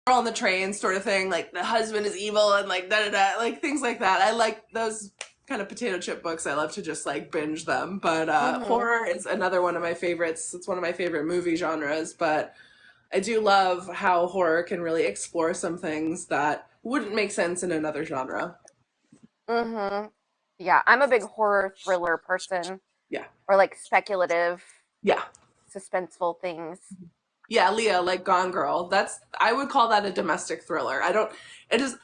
girl on the train sort of thing, like the husband is evil and like da da da, like things like that. I like those kind of potato chip books. I love to just like binge them. But mm-hmm. horror is another one of my favorites. It's one of my favorite movie genres, but I do love how horror can really explore some things that wouldn't make sense in another genre. Mm-hmm. Yeah, I'm a big horror thriller person, Yeah. or like speculative, Yeah. suspenseful things. Yeah, Leah, like Gone Girl. I would call that a domestic thriller. I don't it is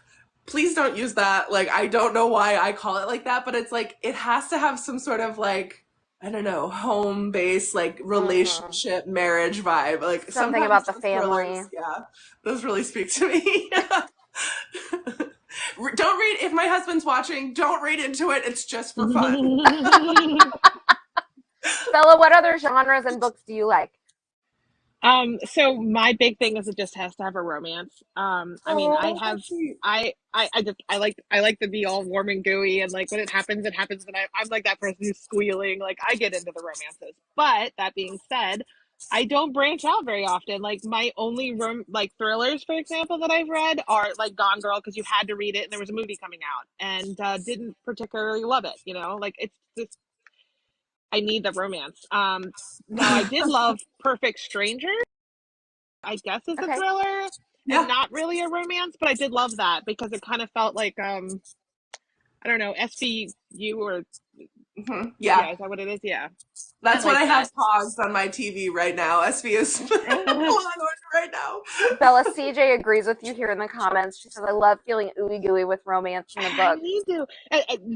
please don't use that. Like I don't know why I call it like that, but it's like it has to have some sort of like I don't know, home base like Mm-hmm. relationship marriage vibe. Like Something sometimes about the those family. thrillers, yeah, those really speak to me. Don't read if my husband's watching, don't read into it. It's just for fun. Bella, what other genres and books do you like? So my big thing is it just has to have a romance. I mean, I Oh, have, that's sweet. I like to be all warm and gooey, and like when it happens, and I'm like that person who's squealing. Like I get into the romances. But that being said, I don't branch out very often. Like my only like thrillers, for example, that I've read are like Gone Girl because you had to read it, and there was a movie coming out, and didn't particularly love it. Like it's just I need the romance. Now I did love Perfect Stranger. I guess is a Okay. thriller and Yeah. not really a romance, but I did love that because it kind of felt like I don't know, SVU or Yeah. yeah, is that what it is? Yeah. I That's what like I that. have paused on my TV right now. SV is going on right now. Bella, CJ agrees with you here in the comments. She says, I love feeling ooey gooey with romance in a I book. need to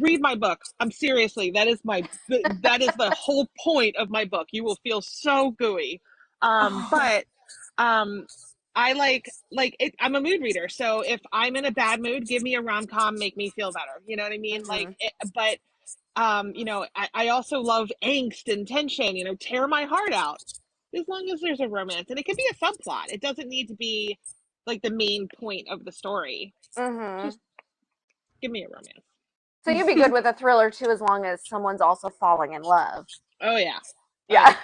read my book. I'm seriously, that is the whole point of my book. You will feel so gooey. Oh, But I like it, I'm a mood reader. So if I'm in a bad mood, give me a rom-com, make me feel better. You know what I mean? Mm-hmm. But I also love angst and tension, tear my heart out. As long as there's a romance. And it can be a subplot. It doesn't need to be like the main point of the story. Mm-hmm. Just give me a romance. So you'd be good with a thriller too, as long as someone's also falling in love. Oh yeah. Oh Yeah. yeah.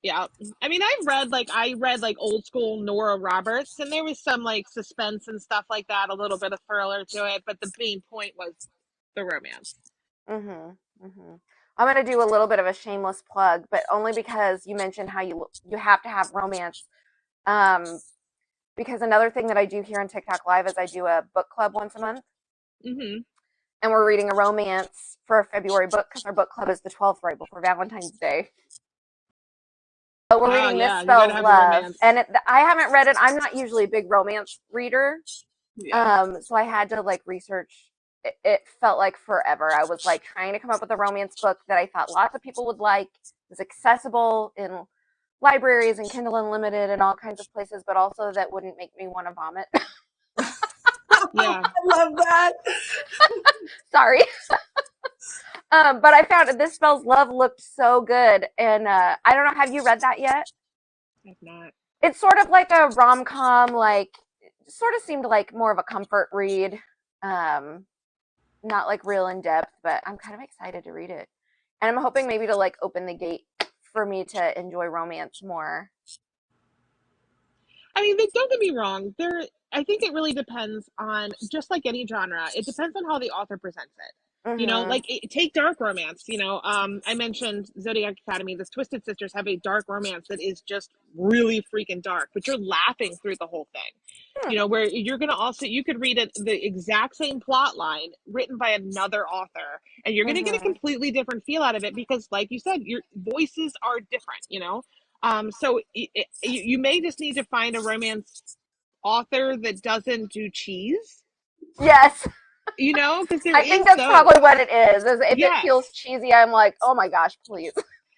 Yeah. I mean, I read like old school Nora Roberts, and there was some like suspense and stuff like that, a little bit of thriller to it, but the main point was the romance. Mm-hmm. Mm-hmm. I'm gonna do a little bit of a shameless plug, but only because you mentioned how you have to have romance. Um, because another thing that I do here on TikTok Live is I do a book club once a month, Hmm. and we're reading a romance for a February book because our book club is the 12th, right before Valentine's Day. But we're Ah, reading This yeah, you gotta Spells have the Love, romance. and I haven't read it. I'm not usually a big romance reader, yeah. so I had to like research. It felt like forever. I was like trying to come up with a romance book that I thought lots of people would like, was accessible in libraries and Kindle Unlimited and all kinds of places, but also that wouldn't make me want to vomit. Yeah. I love that. Sorry. But I found This Spells Love looked so good, and I don't know. Have you read that yet? I've not. It's sort of like a rom com, like sort of seemed like more of a comfort read, um, not like real in depth. But I'm kind of excited to read it, and I'm hoping maybe to like open the gate for me to enjoy romance more. I mean, don't get me wrong. I think it really depends on, just like any genre, it depends on how the author presents it. You know, Mm-hmm. like take dark romance. You know, I mentioned Zodiac Academy. This Twisted Sisters have a dark romance that is just really freaking dark, but you're laughing through the whole thing. Hmm. You know, where you're gonna also you could read it the exact same plot line written by another author, and you're gonna get a Mm-hmm. completely different feel out of it because, like you said, your voices are different. You know, so you may just need to find a romance author that doesn't do cheese. Yes. You know, because there I think is that's probably those. what it is if it Yes. feels cheesy, I'm like, oh my gosh, please.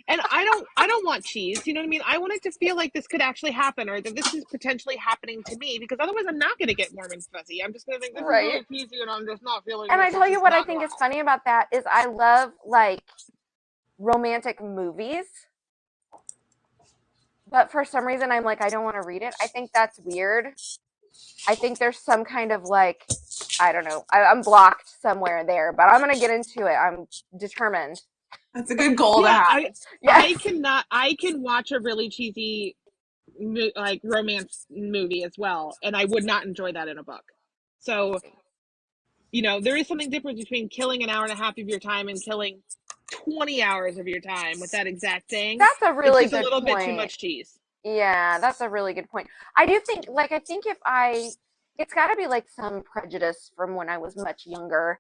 And I don't want cheese. You know what I mean? I want it to feel like this could actually happen or that this is potentially happening to me because otherwise I'm not going to get warm and fuzzy. I'm just going to think this is Right. really cheesy and I'm just not feeling And this. I This tell is you what I not think is normal. funny about that is I love like romantic movies, but for some reason I'm like, I don't want to read it. I think that's weird. I think there's some kind of like, I don't know. I'm blocked somewhere there, but I'm gonna get into it. I'm determined. That's a good goal to Yeah, have. I Yes. cannot I can watch a really cheesy like romance movie as well and I would not enjoy that in a book. So, you know, there is something different between killing an hour and a half of your time and killing 20 hours of your time with that exact thing. That's a It's really just a good little bit too point. much cheese. Yeah, that's a really good point. I do think, like, I think if I, it's got to be like some prejudice from when I was much younger.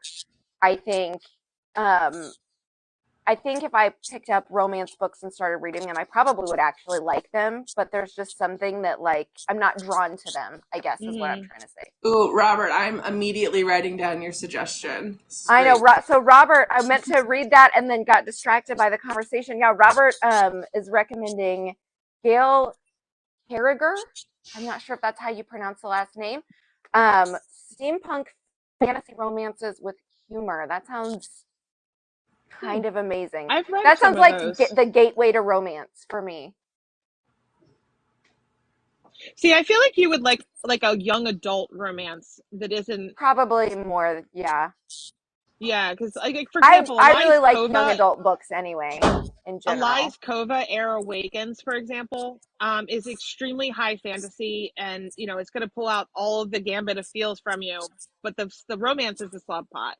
I think, um, I think if I picked up romance books and started reading them, I probably would actually like them. But there's just something that, like, I'm not drawn to them, I guess is what I'm Hmm. trying to say. Ooh, Robert, I'm immediately writing down your suggestion. This is I know. great. So Robert, I meant to read that and then got distracted by the conversation. Yeah, Robert is recommending Gail Carriger. I'm not sure if that's how you pronounce the last name. Um, Steampunk fantasy romances with humor. That sounds Hmm. kind of amazing. I've read That some sounds of like those. the gateway to romance for me. See, I feel like you would like a young adult romance that isn't. Probably more, yeah. Yeah, because like for I example, I really like young adult books anyway, in general. Elias Kova, Air Awakens, for example, is extremely high fantasy, and you know it's going to pull out all of the gambit of feels from you. But the romance is the subplot.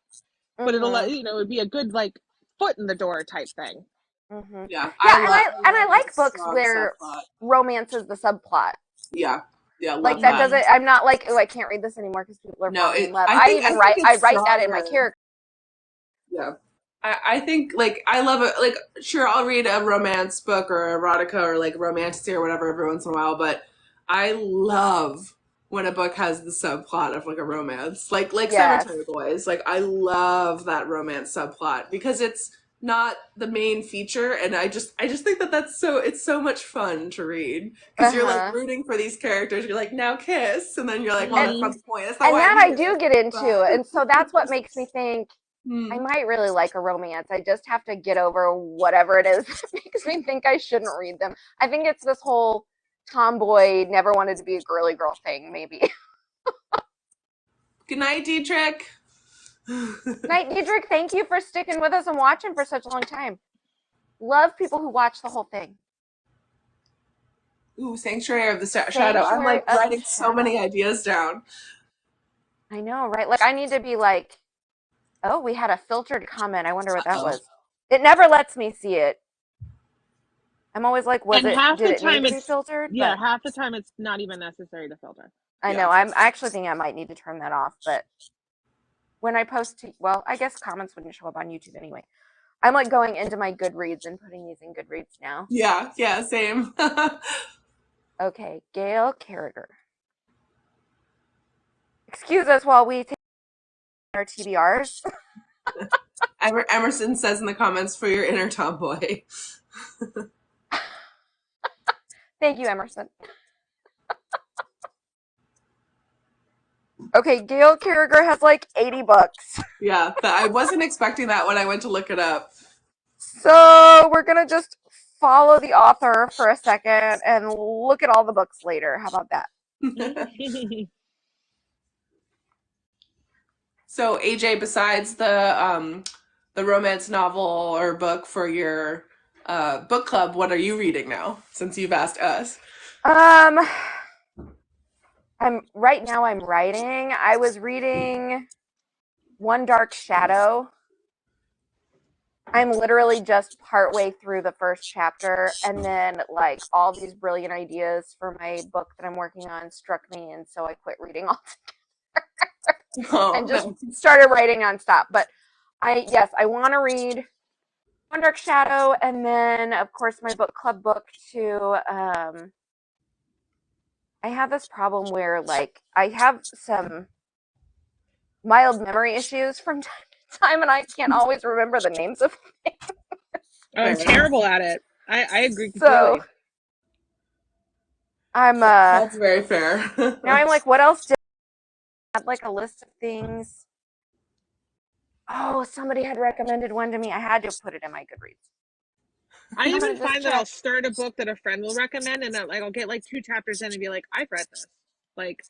But it'll Mhm. you know it'd be a good like foot in the door type thing. Mhm. Yeah, Yeah, I and I love a like books strong where subplot. romance is the subplot. Yeah, yeah, Like love that that. Hmm. doesn't. I'm not like, oh, I can't read this anymore because people are No, falling in it. love. I think I it's write that in my stronger. character. Yeah. I think like I love it. Like sure, I'll read a romance book or erotica or like romantasy or whatever every once in a while, but I love when a book has the subplot of like a romance, like Yes. Cemetery Boys. Like I love that romance subplot because it's not the main feature, and I just think that that's so it's so much fun to read because you're like Uh-huh. rooting for these characters. You're like now kiss, and then you're like, well, And that's not Hmm. the point. That's not and why I'm that I here. do get into. But And so that's what makes me think I hmm. might really like a romance. I just have to get over whatever it is that makes me think I shouldn't read them. I think it's this whole tomboy never wanted to be a girly girl thing, maybe. Good night, Dietrich. Night, Diedrich, thank you for sticking with us and watching for such a long time. Love people who watch the whole thing. Ooh, Sanctuary of the Shadow. I'm Sanctuary like of the writing so many Shadow. ideas down. I know, right? Like I need to be like, oh, we had a filtered comment. I wonder what that Uh-oh. was. It never lets me see it. I'm always like, And half did the it need time to be it's filtered? yeah, But half the time it's not even necessary to filter. I Yeah. know, I actually think I might need to turn that off. But when I post to, well, I guess comments wouldn't show up on YouTube anyway. I'm like going into my Goodreads and putting these in Goodreads now. Yeah, yeah, same. Okay, Gail Carriger. Excuse us while we take our TBRs. Emerson says in the comments for your inner tomboy. Thank you, Emerson. Okay, Gail Carriger has like 80 books. Yeah, I wasn't expecting that when I went to look it up. So we're going to just follow the author for a second and look at all the books later. How about that? So AJ, besides the romance novel or book for your book club, what are you reading now? Since you've asked us. Um, right now I'm writing. I was reading One Dark Shadow I'm literally just partway through the first chapter, and then like all these brilliant ideas for my book that I'm working on struck me, and so I quit reading all and just started writing nonstop. But I want to read One Dark Shadow, and then of course my book club book too. I have this problem where like I have some mild memory issues from time to time, and I can't always remember the names of things. Oh, I'm terrible at it. I agree So completely. I'm That's very fair. now I'm like, what else did I had like a list of things. Oh, somebody had recommended one to me. I had to put it in my Goodreads. I I'm even gonna just find that I'll check. start a book that a friend will recommend, and I'll get like 2 chapters in and be like, I've read this. Like,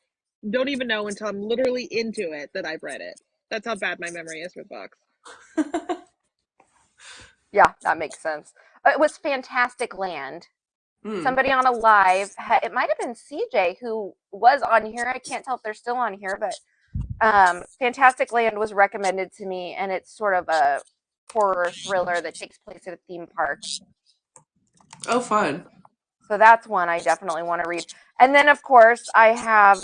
don't even know until I'm literally into it that I've read it. That's how bad my memory is with books. Yeah, that makes sense. It was Fantastic Land. Somebody on a live, it might have been CJ who was on here. I can't tell if they're still on here, but Fantastic Land was recommended to me, and it's sort of a horror thriller that takes place at a theme park. Oh, fun. So that's one I definitely want to read. And then, of course, I have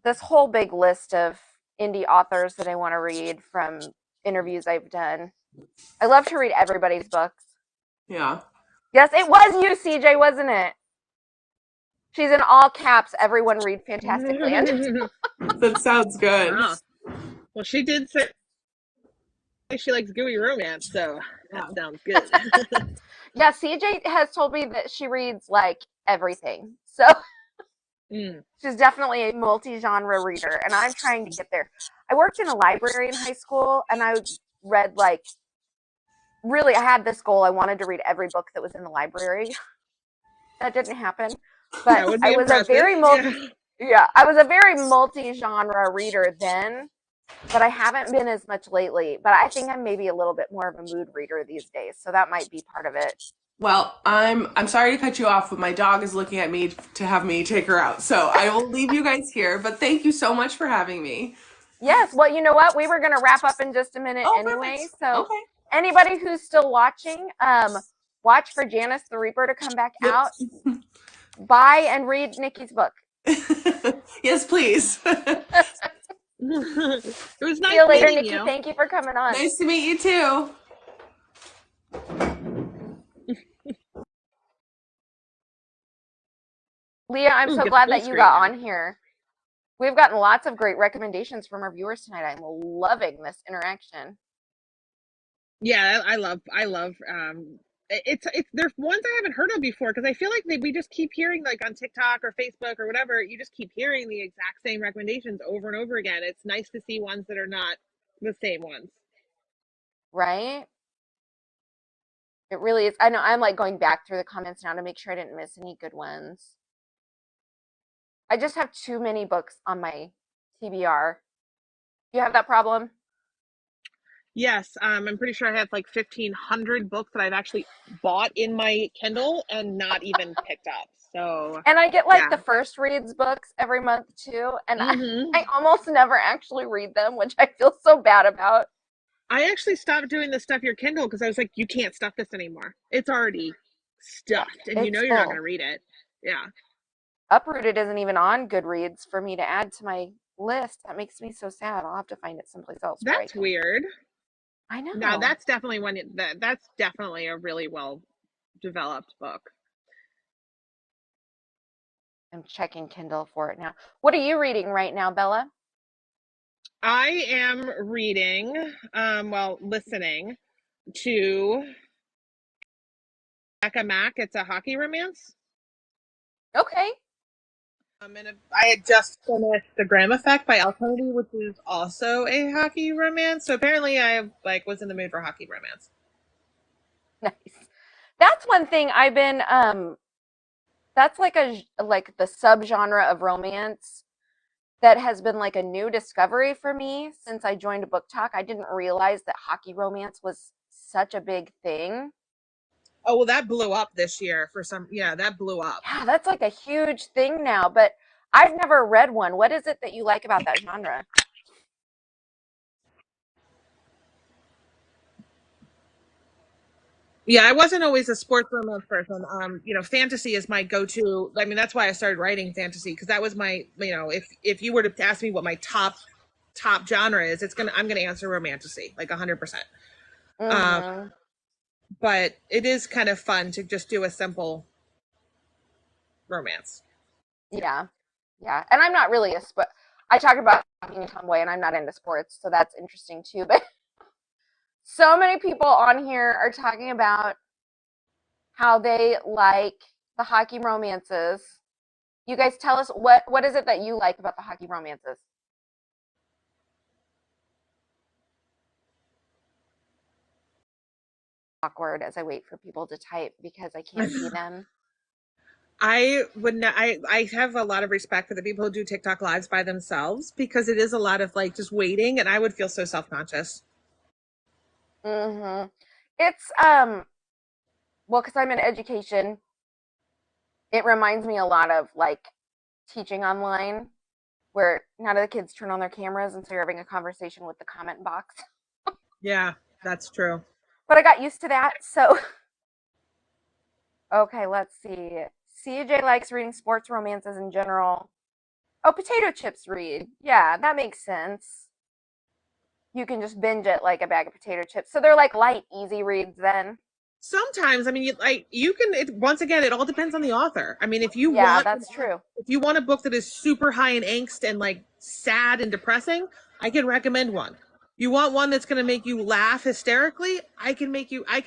this whole big list of indie authors that I want to read from interviews I've done. I love to read everybody's books. Yeah. Yes, it was you, CJ, wasn't it? She's in all caps. Everyone read Fantastic Land. That sounds good. Wow. Well, she did say she likes gooey romance, so that sounds good. Yeah, CJ has told me that she reads like everything. So she's definitely a multi-genre reader, and I'm trying to get there. I worked in a library in high school, and I read like really, I had this goal. I wanted to read every book that was in the library. That didn't happen, but That would I be was a impressive. very I was a very multi-genre reader then, but I haven't been as much lately. But I think I'm maybe a little bit more of a mood reader these days, so that might be part of it. Well, I'm sorry to cut you off, but my dog is looking at me to have me take her out. So I will leave you guys here, but thank you so much for having me. Yes, well, you know what? We were going to wrap up in just a minute Oh, anyway. perfect. So Okay. anybody who's still watching, watch for Janice the Reaper to come back Yep. out. Buy and read Nikki's book. Yes, please. It was nice See you later, meeting Nikki. you. Thank you for coming on. Nice to meet you too. Leah, I'm so Get glad full that you screen got now. on here. We've gotten lots of great recommendations from our viewers tonight. I'm loving this interaction. Yeah, I love it's there's ones I haven't heard of before because I feel like we just keep hearing like on TikTok or Facebook or whatever, you just keep hearing the exact same recommendations over and over again. It's nice to see ones that are not the same ones. Right? It really is. I know I'm like going back through the comments now to make sure I didn't miss any good ones. I just have too many books on my TBR. You have that problem? Yes, I'm pretty sure I have like 1,500 books that I've actually bought in my Kindle and not even picked up. So, And I get like yeah. the first reads books every month too, and hmm I almost never actually read them, which I feel so bad about. I actually stopped doing the stuff your Kindle because I was like, you can't stuff this anymore. It's already stuffed, and you know It's you're not going full. to read it. Yeah. Uprooted isn't even on Goodreads for me to add to my list. That makes me so sad. I'll have to find it someplace else where I That's can. weird. I Now know. that's definitely that's definitely a really well developed book. I'm checking Kindle for it now. What are you reading right now, Bella? I am reading, listening to Becca Mack. It's a hockey romance. Okay. I had just finished The Graham Effect by Elle Kennedy, which is also a hockey romance. So apparently, I like was in the mood for hockey romance. Nice. That's one thing I've been that's like like the subgenre of romance that has been like a new discovery for me since I joined Book Talk. I didn't realize that hockey romance was such a big thing. Oh well, that blew up this year for some. Yeah, that blew up. Yeah, that's like a huge thing now, but I've never read one. What is it that you like about that genre? Yeah, I wasn't always a sports romance person. Fantasy is my go-to. I mean, that's why I started writing fantasy because that was my, if you were to ask me what my top genre is, I'm gonna answer romantasy like 100%. Um, Mm-hmm. but it is kind of fun to just do a simple romance. Yeah. Yeah. And I'm not really a sport. I talk about being a tomboy and I'm not into sports, so that's interesting too. But so many people on here are talking about how they like the hockey romances. You guys tell us what is it that you like about the hockey romances? Awkward as I wait for people to type because I can't see them. I would not, I have a lot of respect for the people who do TikTok lives by themselves because it is a lot of like just waiting, and I would feel so self-conscious. Mm-hmm. It's well, because I'm in education, it reminds me a lot of like teaching online where none of the kids turn on their cameras and so you're having a conversation with the comment box. Yeah, that's true. But I got used to that, so okay, let's see. CJ likes reading sports romances in general. Oh, potato chips read. Yeah, that makes sense. You can just binge it like a bag of potato chips. So they're like light, easy reads then. Sometimes, I mean, you can. Once again, it all depends on the author. I mean, Yeah, that's true. if you want a book that is super high in angst and like sad and depressing, I can recommend one. You want one that's going to make you laugh hysterically? I can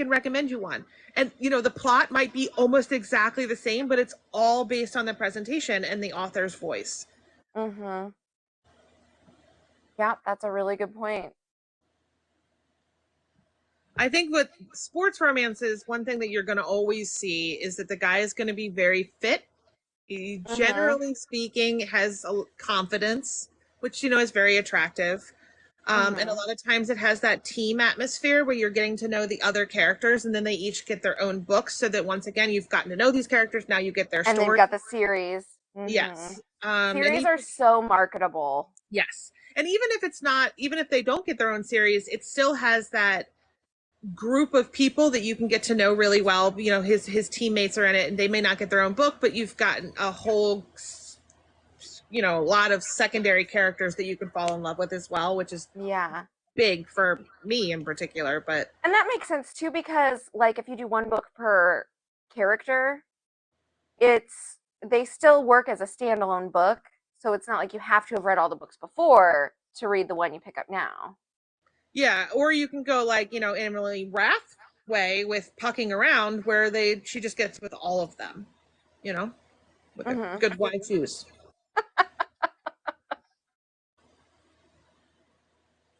recommend you one. And the plot might be almost exactly the same, but it's all based on the presentation and the author's voice. Mm-hmm. Yeah, that's a really good point. I think with sports romances, one thing that you're going to always see is that the guy is going to be very fit. He, Mm-hmm. generally speaking, has a confidence, which is very attractive. And a Mm-hmm. lot of times it has that team atmosphere where you're getting to know the other characters, and then they each get their own books, so that once again you've gotten to know these characters. Now you get their And they've story. got the series. Mm-hmm. Yes. And Series are even so marketable. yes, and even if it's not, even if they don't get their own series, it still has that group of people that you can get to know really well. His teammates are in it, and they may not get their own book, but you've gotten a whole a lot of secondary characters that you can fall in love with as well, which is Yeah. big for me in particular. But And that makes sense too because like if you do one book per character, it's they still work as a standalone book. So it's not like you have to have read all the books before to read the one you pick up now. yeah, or you can go like Emily Rath way with Pucking Around, where she just gets with all of them, you know, with a Mm-hmm. good wide shoes.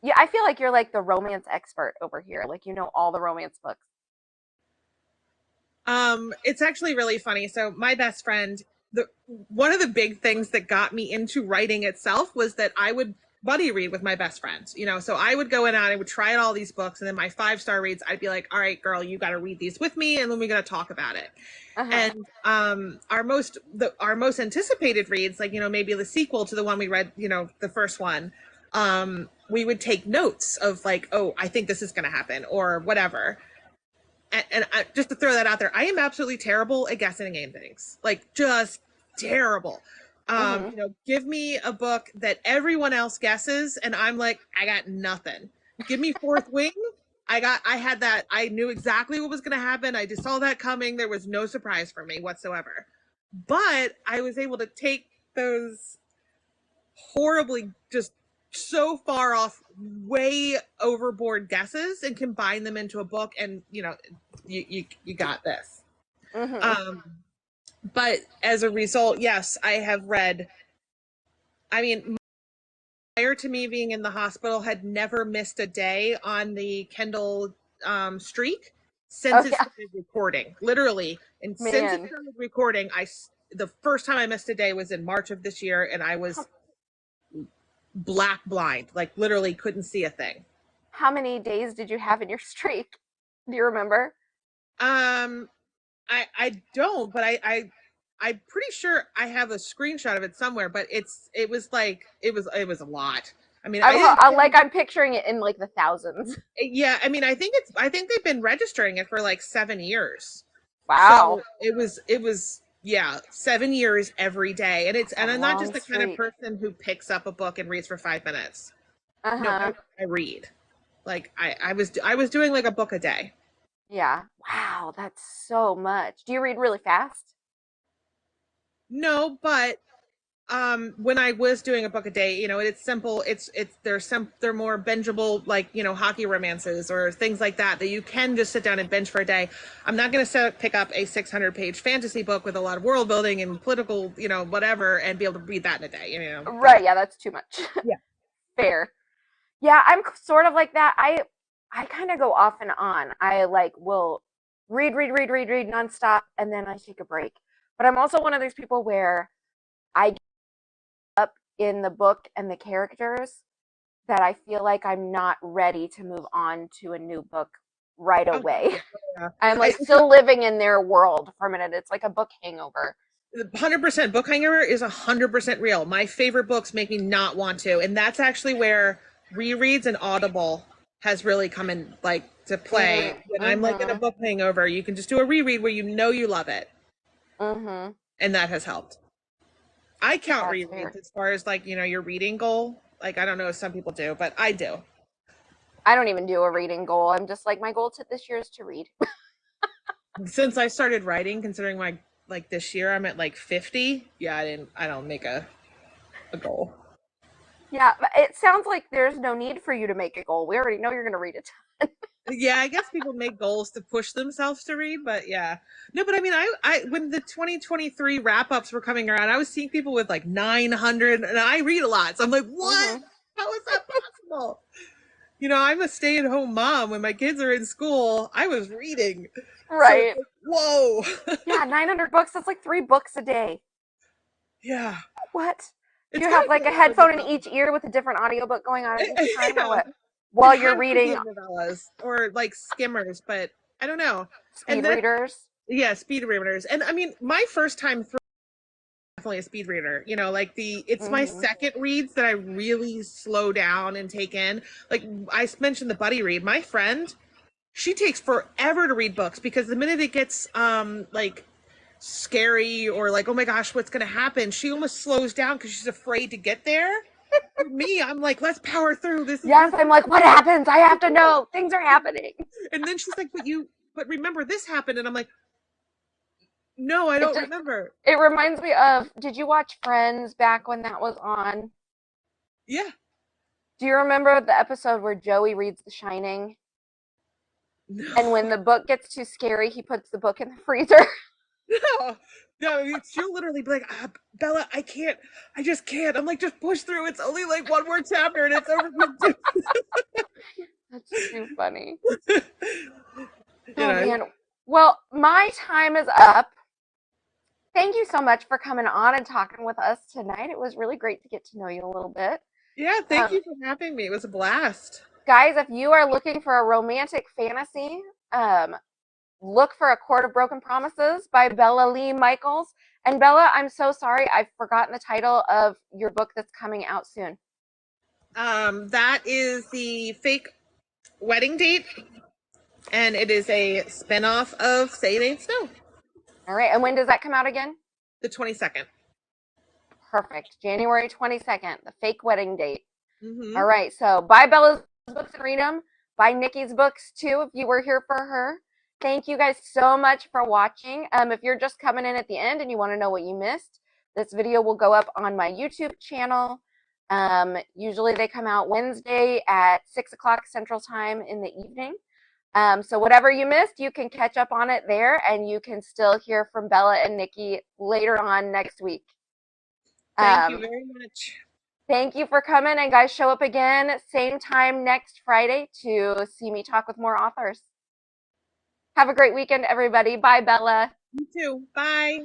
Yeah, I feel like you're like the romance expert over here. Like you know all the romance books. It's actually really funny. So my best friend, the one of the big things that got me into writing itself was that I would buddy read with my best friend. So I would go in and I would try out all these books, and then my 5-star reads, I'd be like, "All right, girl, you got to read these with me, and then we got to talk about it." Uh-huh. And our most anticipated reads, like maybe the sequel to the one we read, the first one, we would take notes of like, oh, I think this is going to happen or whatever. And just to throw that out there, I am absolutely terrible at guessing endings, like just terrible. Mm-hmm. Give me a book that everyone else guesses, and I'm like, I got nothing. Give me Fourth Wing. I had that. I knew exactly what was going to happen. I just saw that coming. There was no surprise for me whatsoever. But I was able to take those horribly just so far off, way overboard guesses and combine them into a book, and you got this. Mm-hmm. um but as a result, yes, I have read. I mean, prior to me being in the hospital, had never missed a day on the Kendall streak Oh since it yeah, started recording, literally. And since it man. started recording, the first time I missed a day was in March of this year, and I was black blind, like literally couldn't see a thing. How many days did you have in your streak? Do you remember? um I don't, but I'm pretty sure I have a screenshot of it somewhere, but it was like it was a lot. I mean, I didn't. I'm picturing it in like the thousands. Yeah, I mean, I think they've been registering it for like 7 years. Wow. So it was yeah, 7 years every day. That's And a I'm not just long the kind of streak. person who picks up a book and reads for 5 minutes. No, Uh-huh. I read. Like I was doing like a book a day. Yeah. Wow, that's so much. Do you read really fast? No, but when I was doing a book a day, you know, it's simple. It's they're more bingeable, like, you know, hockey romances or things like that that you can just sit down and binge for a day. I'm not going to pick up a 600-page fantasy book with a lot of world building and political, you know, whatever, and be able to read that in a day, you know. Right, yeah, that's too much. Yeah. Fair. Yeah, I'm sort of like that. I kind of go off and on. I like will read nonstop, and then I take a break. But I'm also one of those people where I get up in the book and the characters that I feel like I'm not ready to move on to a new book right Oh, away. yeah. I'm like still living in their world for a minute. It's like a book hangover. 100% book hangover is 100% real. My favorite books make me not want to, and that's actually where rereads and Audible has really come in like to play. When I'm like in a Mm-hmm. book hangover, you can just do a reread where you know you love it, Mm-hmm. and that has helped. I count That's rereads fair. as far as like, you know, your reading goal. Like, I don't know if some people do, but I do. I don't even do a reading goal. I'm just like my goal to this year is to read. Since I started writing, considering my like this year I'm at like 50. Yeah, I don't make a goal. Yeah, but it sounds like there's no need for you to make a goal. We already know you're going to read it. Yeah, I guess people make goals to push themselves to read, but yeah. No, but I mean, I when the 2023 wrap-ups were coming around, I was seeing people with like 900, and I read a lot. So I'm like, what? Mm-hmm. How is that possible? You know, I'm a stay-at-home mom. When my kids are in school, I was reading. So it's Right. like, whoa. Yeah, 900 books. That's like 3 books a day. Yeah. What? Do It's you kind have of like cool a to have a headphone in novel. each ear with a different audiobook going on at each time or Yeah. what? It While you're has to be reading novellas or like skimmers, but I don't know. And speed then, readers? yeah, speed readers. And I mean, my first time through, definitely a speed reader. You know, like it's my Mm-hmm. second reads that I really slow down and take in. Like I mentioned the buddy read. My friend, she takes forever to read books because the minute it gets like scary or like, oh my gosh, what's gonna happen, she almost slows down because she's afraid to get there. For me, I'm like, let's power through. Yes, This I'm like, what happens? I have to know. Things are happening. and then she's like, but remember this happened, and I'm like, no, I It don't just remember. it reminds me of, did you watch Friends back when that was on? Yeah. Do you remember the episode where Joey reads The Shining? And No. when the book gets too scary, he puts the book in the freezer. No, no, she'll literally be like, Bella, I can't, I just can't. I'm like, just push through. It's only like one more chapter and it's over. That's too funny. You Oh know, man. Well, my time is up. Thank you so much for coming on and talking with us tonight. It was really great to get to know you a little bit. yeah, thank Um, you for having me. It was a blast. guys, if you are looking for a romantic fantasy, um, look for A Court of Broken Promises by Bella Lee Michaels. And Bella, I'm so sorry, I've forgotten the title of your book that's coming out soon. That is the fake wedding date, and it is a spinoff of Say It Ain't Snow, All right, and when does that come out again? the 22nd. Perfect. January 22nd, the fake wedding date. Mm-hmm. All right, so buy Bella's books and read them. Buy Nikki's books too if you were here for her. Thank you guys so much for watching. If you're just coming in at the end and you want to know what you missed, this video will go up on my YouTube channel. Usually they come out Wednesday at 6 o'clock Central Time in the evening. So whatever you missed, you can catch up on it there, and you can still hear from Bella and Nikki later on next week. Thank you Um, very much. Thank you for coming, and guys, show up again same time next Friday to see me talk with more authors. Have a great weekend, everybody. Bye, Bella. You too. Bye.